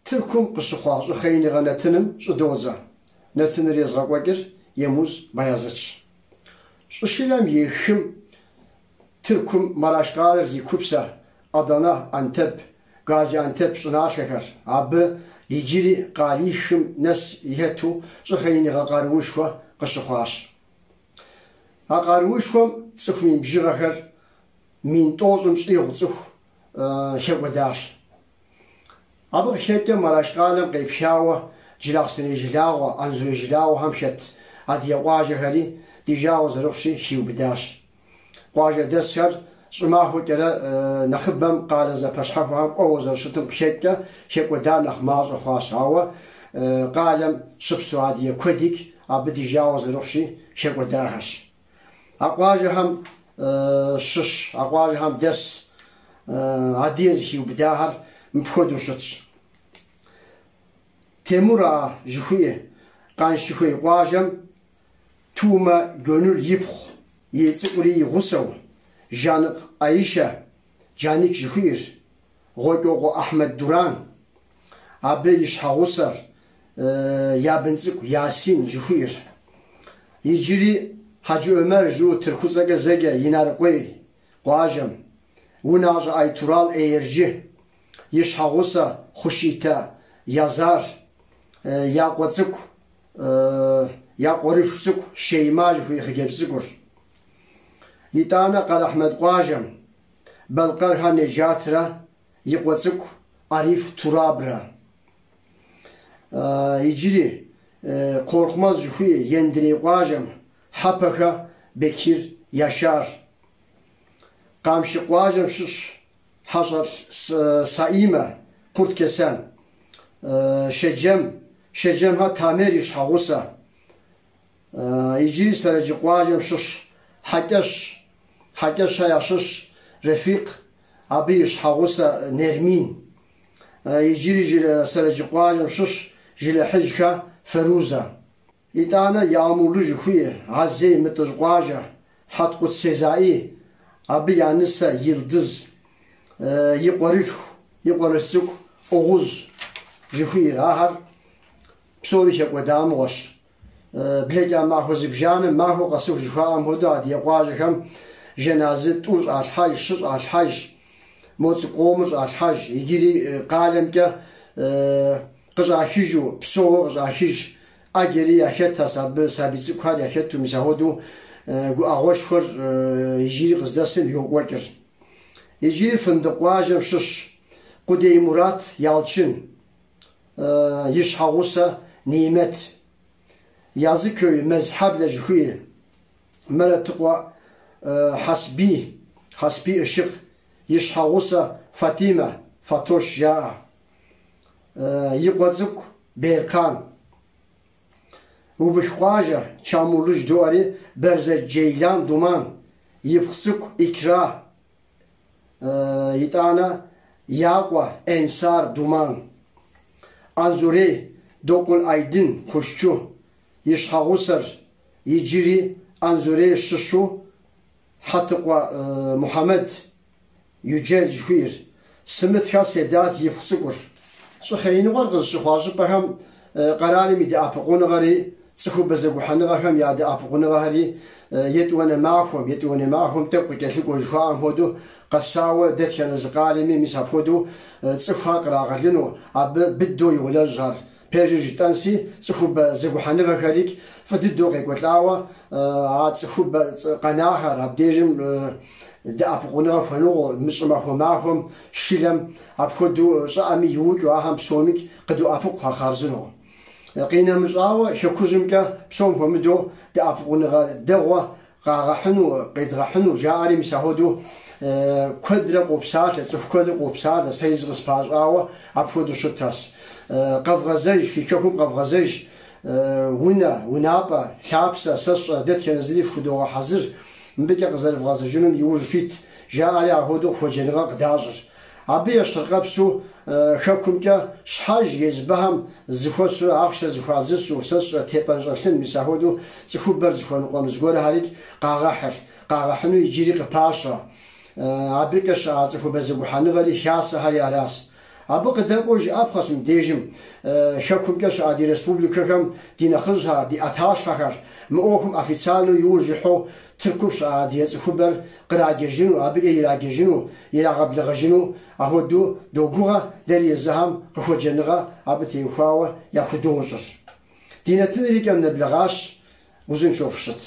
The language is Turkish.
Türk'üm kışıkwa şıkhayniga netinім şıdoza. Netinir yazgakir yemuz bayazıç. Şışilem yekім Türk'üm Maraşgalir zikupsa Adana, Antep, Gaziantep şınaşekar. Abi yiciri qalişim nes yetu şıkhayniga qarvuşwa kışıkwaş. Aqarvuşwam tsıkhmin bjigakar min tozum şiyutsukh şekwedaş. Abi xete Maraşgalim qeyfşawa jilaqsini jilawa anzu jilawa hamshat adiya wajhari dijawa zrufshi hiwbidash. Wajha desar şmahu kera nakhbam qala za pashhafam awza shtum xete şekwedan ahmaz khashawa qalam shibsu adiya kodik abi dijawa zrufshi şekwedash. Aqwajham shish aqwajham des adiya hiwbidahar mfoduşuç. Temura jixuye qanşixuye qajam tuma gönül yipx yetsikuri gusaw janık Ayşe canik jixuyir gogo Ahmed Duran abi işhawsar yabınzik Yasin jixuyir yiciri Hacı Ömer ju Türkuzaga zege yinar qoy qajam unaj Aytural Eğirci Yishhawsa Khushita yazar yaqotsuk yaqorifsuk Şeymaj huyxgebsigur Yitana Qarahmed Qajam Balqarha Nejatra yaqotsuk Arif Turabra Yiciri Korkmaz juhuye Yendiri Qajam Hapaka Bekir Yaşar Qamshi Qajam shish Hajar Saime Kurtkesen Şecem ha tameri şahısa İcri sereci qajam shish Hakesh hayashish Refik abi şahısa Nermin İcri sereci qajam shish Jilehijka Feruza İtana yağmurlu juhuye Azze mitoj qaja Hatkut Sezai abi yanisa Yıldız Yıqorifsuk Oğuz jixuyir ahar psori şekvedam oş Blega mahuzib janı mahu qasuf jixam hodu adiye qajam jenazet uj alhaj shiz alhaj mots qomuz alhaj igiri qalemke qızahiju pso qızahij ageri yaxet tasab sabitsi qad yaxet tu misahodu gu ağaç xor igiri qızdasin yoqwakir Yiciri fındık qajam shish Qudey Murat Yalçın Yishhawsa Nimet Yazıköy mezheble jixuye Meratıqwa Hasbi Işık Yishhawsa Fatime Fatoş Ja Yıqotsuk Berkan Ubishqaja Çamurluj Duari Berze Ceylan Duman Yıpxsuk İkra Yitana Yaqwa Ensar Duman Anzure Dokul Aydın Kuşçu Yishhawsar Yiciri Anzure Şişu Hatıqwa Muhammed Yücel Jixuyir Simitka Sedat Yıpxsukur Şıkhayni var qız şıkhwajı baham qarari midi apqunu gari tsxu bezagu hanaga ham yadi apqunu gari yetwana ma'hum taqwa kashiko jxam hodu qasawa detchana zqalimi misafodu tsxu qraqalinu ab biddo yulajar pejitansi tsxu bezagu hanaga kharik fadiddo qeqlawa tsxu qanaha rabdejim da apqunu fanu mismahum shilam aphodu zami yuju aham somik qadu apq kharzunu قينا مزاوة شكوزمكا بسوم فمدو دا أفغونغا دغوا غاحنو قيد غاحنو جاري مساهودو كدرة قبسات لتف كدرة قبسات سيز غسباج آوة أفغودو شتاس قفغزيش في كوكم قفغزيش ونابا شابسا سسا دتك نزلي فدوغا حزر مبكا غزال فغازجونم يوج فيت جاري أهودو فوجنغا قداجر أبي أشتغبسو خاكمكا شحاج يزبهم زخوسو أخشى زخوازسو سس تيبانجاشن مساهودو زخوبر زخوان زغور هاريك قاغحنو يجيري قباشا أبيكش زخوبر زغوحانو غالي خاصة هاري أراس أبو قدام أوج أبخسم ديجم شكون كش عادي ريسبوبليكا كم دينا خزها دي أتاش خكر مأوهم أفيسالو يوجحو تركوش عادي خبر قراجينو أبي يراجينو يراقبلغجينو أهودو دوغوغا دري الزهم هو جنغا أبي تيخاوة يأخذونجش دينا تدري كم نبلغاش وزن شوفشت